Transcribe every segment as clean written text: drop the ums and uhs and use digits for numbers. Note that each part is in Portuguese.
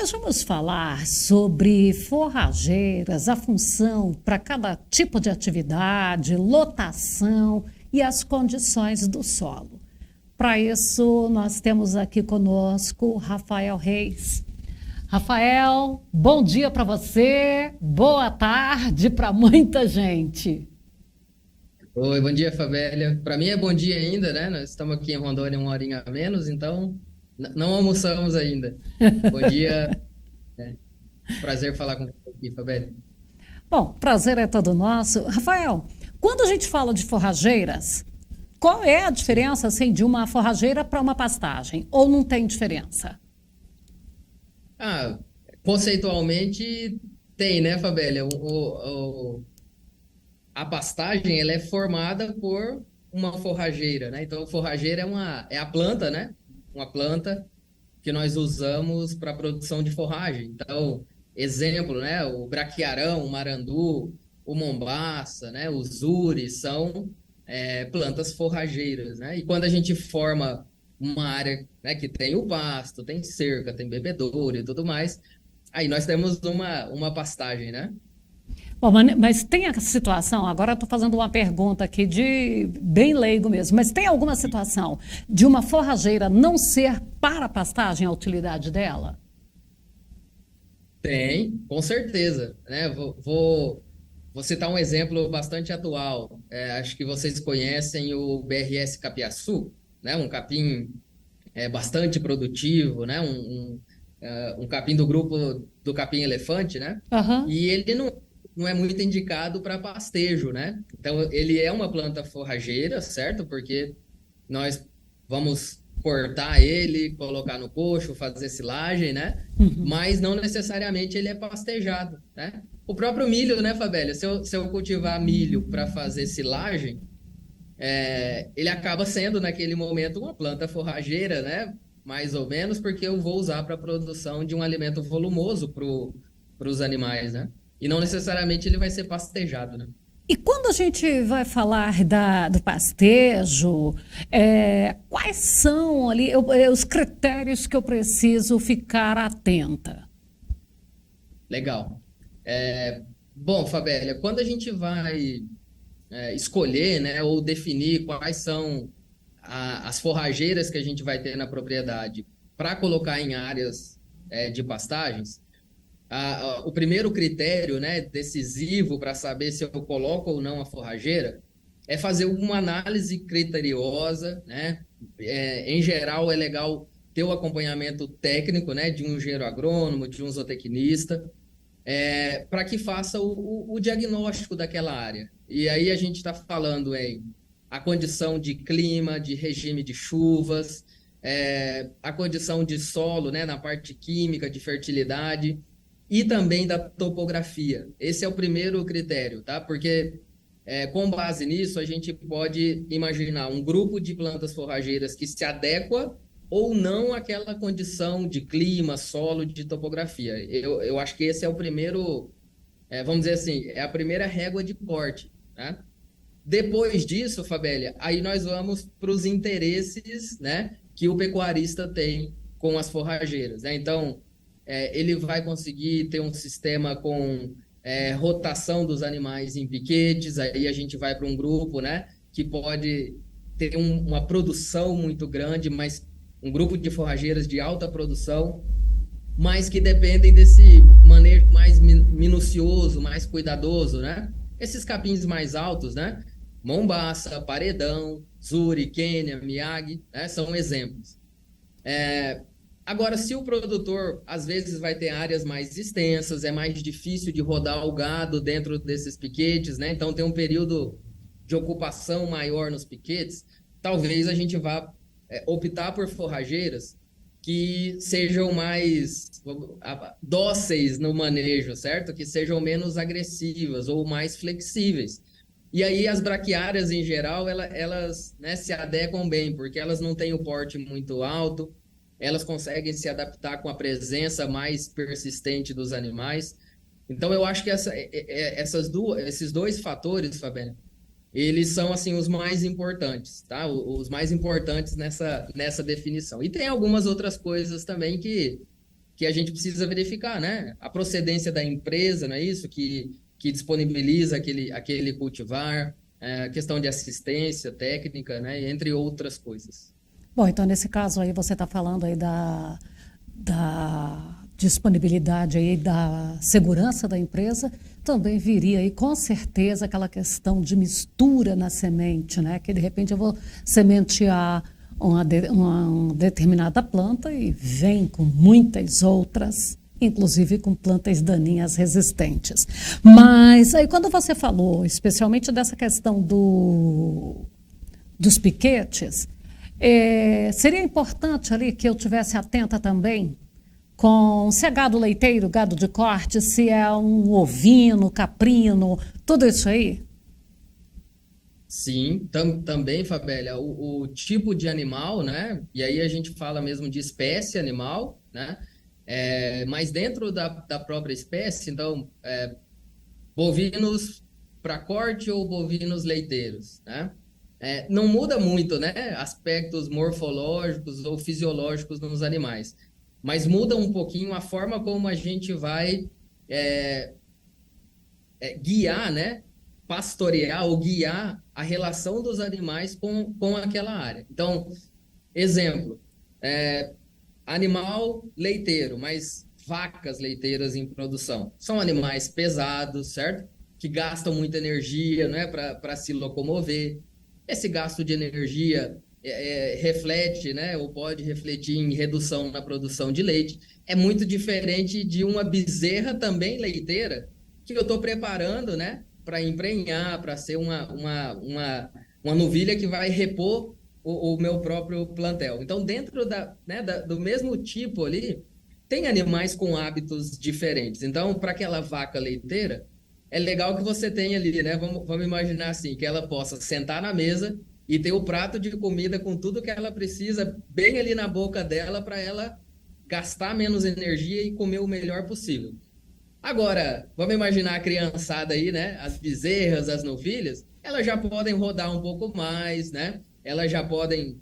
Nós vamos falar sobre forrageiras, a função para cada tipo de atividade, lotação e as condições do solo. Para isso, nós temos aqui conosco Rafael Reis. Rafael, bom dia para você, boa tarde para muita gente. Oi, bom dia, Fabélia. Para mim é bom dia ainda, né? Nós estamos aqui em Rondônia uma horinha a menos, então não almoçamos ainda. Bom dia, né? Prazer falar com você aqui, Fabélia. Bom, prazer é todo nosso. Rafael, quando a gente fala de forrageiras, qual é a diferença assim, de uma forrageira para uma pastagem? Ou não tem diferença? Ah, conceitualmente tem, né, Fabélia? A pastagem ela é formada por uma forrageira, né? Então, forrageira é a planta, né? Uma planta que nós usamos para a produção de forragem. Então, exemplo, né? O braquiarão, o marandu, o mombaça, né? O zuri são plantas forrageiras, né? E quando a gente forma uma área, né, que tem o pasto, tem cerca, tem bebedouro e tudo mais, aí nós temos uma pastagem, né? Bom, mas tem a situação, agora estou fazendo uma pergunta aqui de bem leigo mesmo, mas tem alguma situação de uma forrageira não ser para pastagem a utilidade dela? Tem, com certeza, né? Vou citar um exemplo bastante atual. Acho que vocês conhecem o BRS Capiaçu, né? Um capim bastante produtivo, né? Um capim do grupo do capim-elefante, né? Aham. E ele não é muito indicado para pastejo, né? Então, ele é uma planta forrageira, certo? Porque nós vamos cortar ele, colocar no coxo, fazer silagem, né? Mas não necessariamente ele é pastejado, né? O próprio milho, né, Fabélia? Se eu cultivar milho para fazer silagem, ele acaba sendo, naquele momento, uma planta forrageira, né? Mais ou menos, porque eu vou usar para a produção de um alimento volumoso para os animais, né? E não necessariamente ele vai ser pastejado, né? E quando a gente vai falar do pastejo, quais são ali os critérios que eu preciso ficar atenta? Legal. Bom, Fabélia, quando a gente vai escolher, né, ou definir quais são as forrageiras que a gente vai ter na propriedade para colocar em áreas de pastagens, o primeiro critério, né, decisivo para saber se eu coloco ou não a forrageira é fazer uma análise criteriosa, né? Em geral, é legal ter o acompanhamento técnico, né, de um engenheiro agrônomo, de um zootecnista, para que faça o diagnóstico daquela área. E aí a gente está falando em a condição de clima, de regime de chuvas, a condição de solo, né, na parte química, de fertilidade, e também da topografia. Esse é o primeiro critério, tá? Porque com base nisso, a gente pode imaginar um grupo de plantas forrageiras que se adequa ou não àquela condição de clima, solo, de topografia. Eu acho que esse é o primeiro, vamos dizer assim, é a primeira régua de corte, né? Depois disso, Fabélia, aí nós vamos para os interesses, né, que o pecuarista tem com as forrageiras, né? Então, ele vai conseguir ter um sistema com rotação dos animais em piquetes, aí a gente vai para um grupo, né, que pode ter uma produção muito grande, mas um grupo de forrageiras de alta produção, mas que dependem desse manejo mais minucioso, mais cuidadoso, né? Esses capins mais altos, né? Mombaça, Paredão, Zuri, Quênia, Miyagi, né? São exemplos. Agora, se o produtor, às vezes, vai ter áreas mais extensas, é mais difícil de rodar o gado dentro desses piquetes, né? Então, tem um período de ocupação maior nos piquetes, talvez a gente vá optar por forrageiras que sejam mais dóceis no manejo, certo? Que sejam menos agressivas ou mais flexíveis. E aí as braquiárias, em geral, elas, né, se adequam bem, porque elas não têm o porte muito alto, elas conseguem se adaptar com a presença mais persistente dos animais. Então, eu acho que esses dois fatores, Fabiana, eles são assim os mais importantes, tá? Os mais importantes nessa definição. E tem algumas outras coisas também que a gente precisa verificar, né? A procedência da empresa, não é isso? Que disponibiliza aquele cultivar, questão de assistência técnica, né? Entre outras coisas. Bom, então nesse caso aí você está falando aí da disponibilidade aí da segurança da empresa, também viria aí com certeza aquela questão de mistura na semente, né? Que de repente eu vou sementear uma determinada planta e vem com muitas outras, inclusive com plantas daninhas resistentes. Mas aí quando você falou, especialmente dessa questão dos piquetes, seria importante ali que eu tivesse atenta também com se é gado leiteiro, gado de corte, se é um ovino, caprino, tudo isso aí? Sim, também, Fabélia, o tipo de animal, né? E aí a gente fala mesmo de espécie animal, né? Mas dentro da própria espécie, então, bovinos para corte ou bovinos leiteiros, né? Não muda muito, né? Aspectos morfológicos ou fisiológicos nos animais, mas muda um pouquinho a forma como a gente vai guiar, né? Pastorear ou guiar a relação dos animais com aquela área. Então, exemplo, animal leiteiro, mas vacas leiteiras em produção. São animais pesados, certo? Que gastam muita energia, né, para se locomover. Esse gasto de energia reflete, né, ou pode refletir em redução na produção de leite. É muito diferente de uma bezerra também leiteira, que eu estou preparando, né, para emprenhar, para ser uma novilha que vai repor o meu próprio plantel. Então, dentro do mesmo tipo ali, tem animais com hábitos diferentes. Então, para aquela vaca leiteira, é legal que você tenha ali, né? Vamos imaginar assim, que ela possa sentar na mesa e ter o prato de comida com tudo que ela precisa bem ali na boca dela para ela gastar menos energia e comer o melhor possível. Agora, vamos imaginar a criançada aí, né? As bezerras, as novilhas, elas já podem rodar um pouco mais, né? Elas já podem.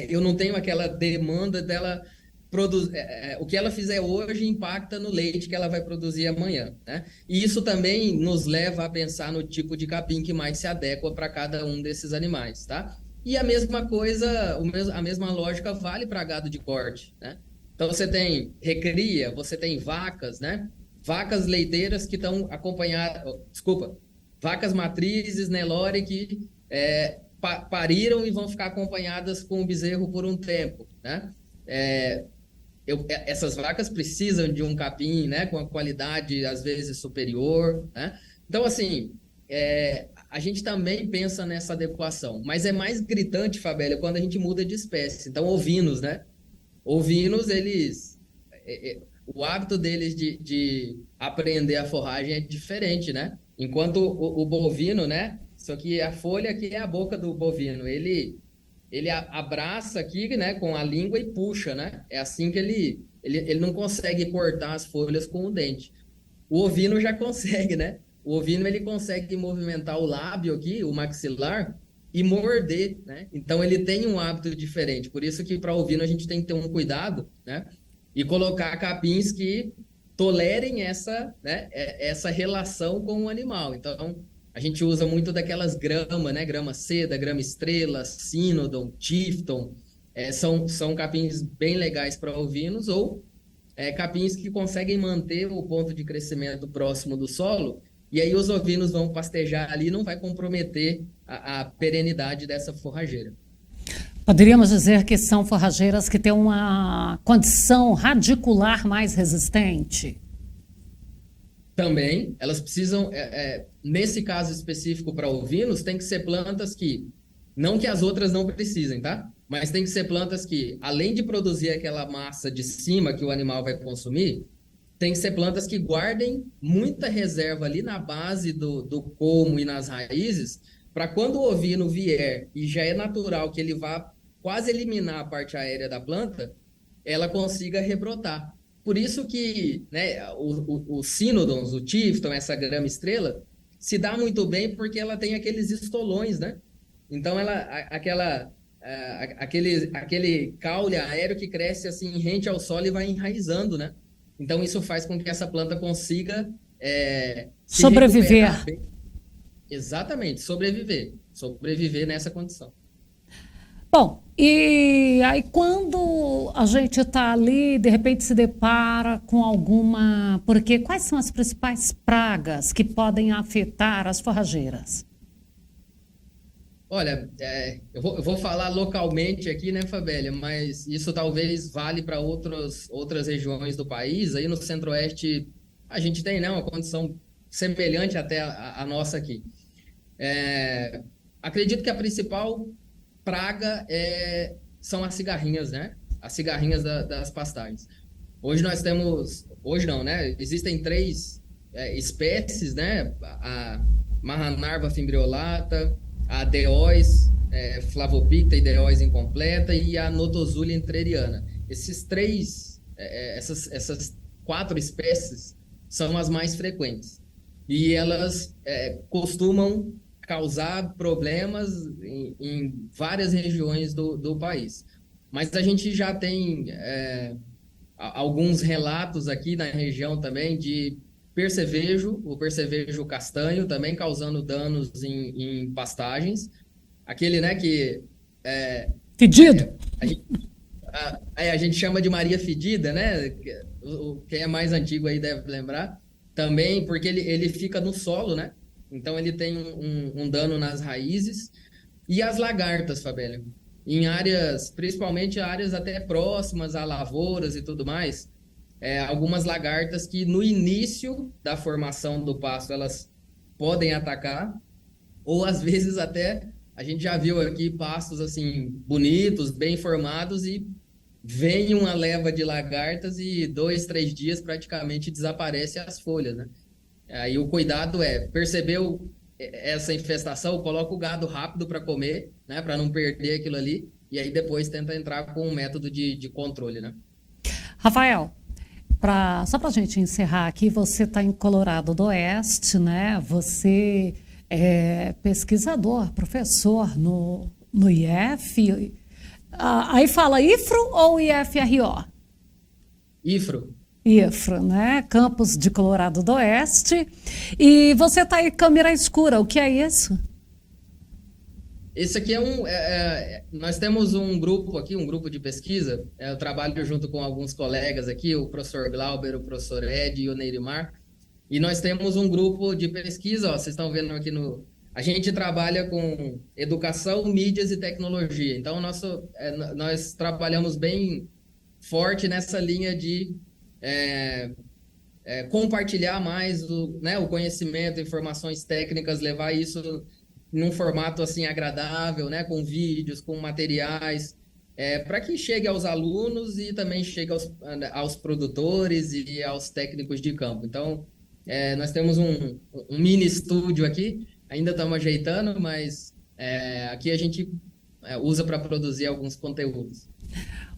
Eu não tenho aquela demanda dela produzir. O que ela fizer hoje impacta no leite que ela vai produzir amanhã, né? E isso também nos leva a pensar no tipo de capim que mais se adequa para cada um desses animais, tá? E a mesma coisa, a mesma lógica vale para gado de corte, né? Então você tem recria, você tem vacas, né? Vacas leiteiras que estão acompanhadas, desculpa, vacas matrizes, Nelore, que pariram e vão ficar acompanhadas com o bezerro por um tempo, né? Essas vacas precisam de um capim, né, com a qualidade às vezes superior, né? Então, assim, a gente também pensa nessa adequação, mas é mais gritante, Fabélia, quando a gente muda de espécie. Então, ovinos, né? Ovinos, eles... o hábito deles de aprender a forragem é diferente, né? Enquanto o bovino, né? Isso aqui, a folha aqui é a boca do bovino. Ele abraça aqui, né, com a língua e puxa, né? É assim que ele não consegue cortar as folhas com o dente. O ovino já consegue, né? O ovino, ele consegue movimentar o lábio aqui, o maxilar, e morder, né? Então, ele tem um hábito diferente. Por isso que, para ovino, a gente tem que ter um cuidado, né? E colocar capins que tolerem né, essa relação com o animal. Então, a gente usa muito daquelas gramas, né? Grama seda, grama estrela, Sinodon, Tifton. São capins bem legais para ovinos, ou capins que conseguem manter o ponto de crescimento próximo do solo, e aí os ovinos vão pastejar ali e não vai comprometer a perenidade dessa forrageira. Poderíamos dizer que são forrageiras que têm uma condição radicular mais resistente? Também, elas precisam, nesse caso específico para ovinos, tem que ser plantas que, não que as outras não precisem, tá? Mas tem que ser plantas que, além de produzir aquela massa de cima que o animal vai consumir, tem que ser plantas que guardem muita reserva ali na base do colmo e nas raízes, para quando o ovino vier, e já é natural que ele vá quase eliminar a parte aérea da planta, ela consiga rebrotar. Por isso que, né, os Sinodons, o Tifton, essa grama estrela, se dá muito bem porque ela tem aqueles estolões, né? Então, aquele caule aéreo que cresce assim rente ao solo e vai enraizando, né? Então isso faz com que essa planta consiga se recuperar Sobreviver. bem. Exatamente, sobreviver nessa condição. Bom, e aí quando a gente está ali, de repente se depara com alguma. Porque quais são as principais pragas que podem afetar as forrageiras? Olha, eu vou falar localmente aqui, né, Fabélia? Mas isso talvez vale para outras regiões do país. Aí no Centro-Oeste a gente tem, né, uma condição semelhante até a nossa aqui. É, acredito que a principal praga são as cigarrinhas, né? As cigarrinhas das pastagens. Hoje não, né? Existem três espécies, né? A Marranarva fimbriolata, a Deois flavopicta e Deois incompleta e a Notozulia entreriana. Essas quatro espécies são as mais frequentes. E elas costumam causar problemas em várias regiões do país. Mas a gente já tem alguns relatos aqui na região também de percevejo, o percevejo castanho também causando danos em pastagens. Aquele, né, que Fedido? a gente, a gente chama de Maria Fedida, né? Quem é mais antigo aí deve lembrar. Também porque ele fica no solo, né? Então ele tem um dano nas raízes. E as lagartas, Fabélia, em áreas, principalmente áreas até próximas a lavouras e tudo mais, algumas lagartas que no início da formação do pasto elas podem atacar, ou às vezes até a gente já viu aqui pastos assim bonitos, bem formados e vem uma leva de lagartas e 2, 3 dias praticamente desaparece as folhas, né? Aí o cuidado percebeu essa infestação, coloca o gado rápido para comer, né? Para não perder aquilo ali, e aí depois tenta entrar com um método de controle, né? Rafael, só para a gente encerrar aqui, você está em Colorado do Oeste, né? Você é pesquisador, professor no IF. Aí fala IFRO ou IFRO? IFRO. IFRO, né? Campus de Colorado do Oeste. E você está em câmera escura, o que é isso? Esse aqui nós temos um grupo aqui, um grupo de pesquisa. Eu trabalho junto com alguns colegas aqui, o professor Glauber, o professor Ed e o Neirimar. E nós temos um grupo de pesquisa, ó, vocês estão vendo aqui A gente trabalha com educação, mídias e tecnologia. Então, nós trabalhamos bem forte nessa linha de compartilhar mais o conhecimento, informações técnicas, levar isso num formato assim agradável, né, com vídeos, com materiais, para que chegue aos alunos e também chegue aos produtores e aos técnicos de campo. Então, nós temos um mini estúdio aqui, ainda estamos ajeitando, mas aqui a gente usa para produzir alguns conteúdos.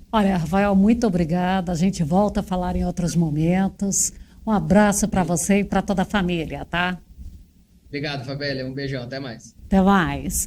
Olha, Rafael, muito obrigada. A gente volta a falar em outros momentos. Um abraço para você e para toda a família, tá? Obrigado, Fabélia. Um beijão. Até mais. Até mais.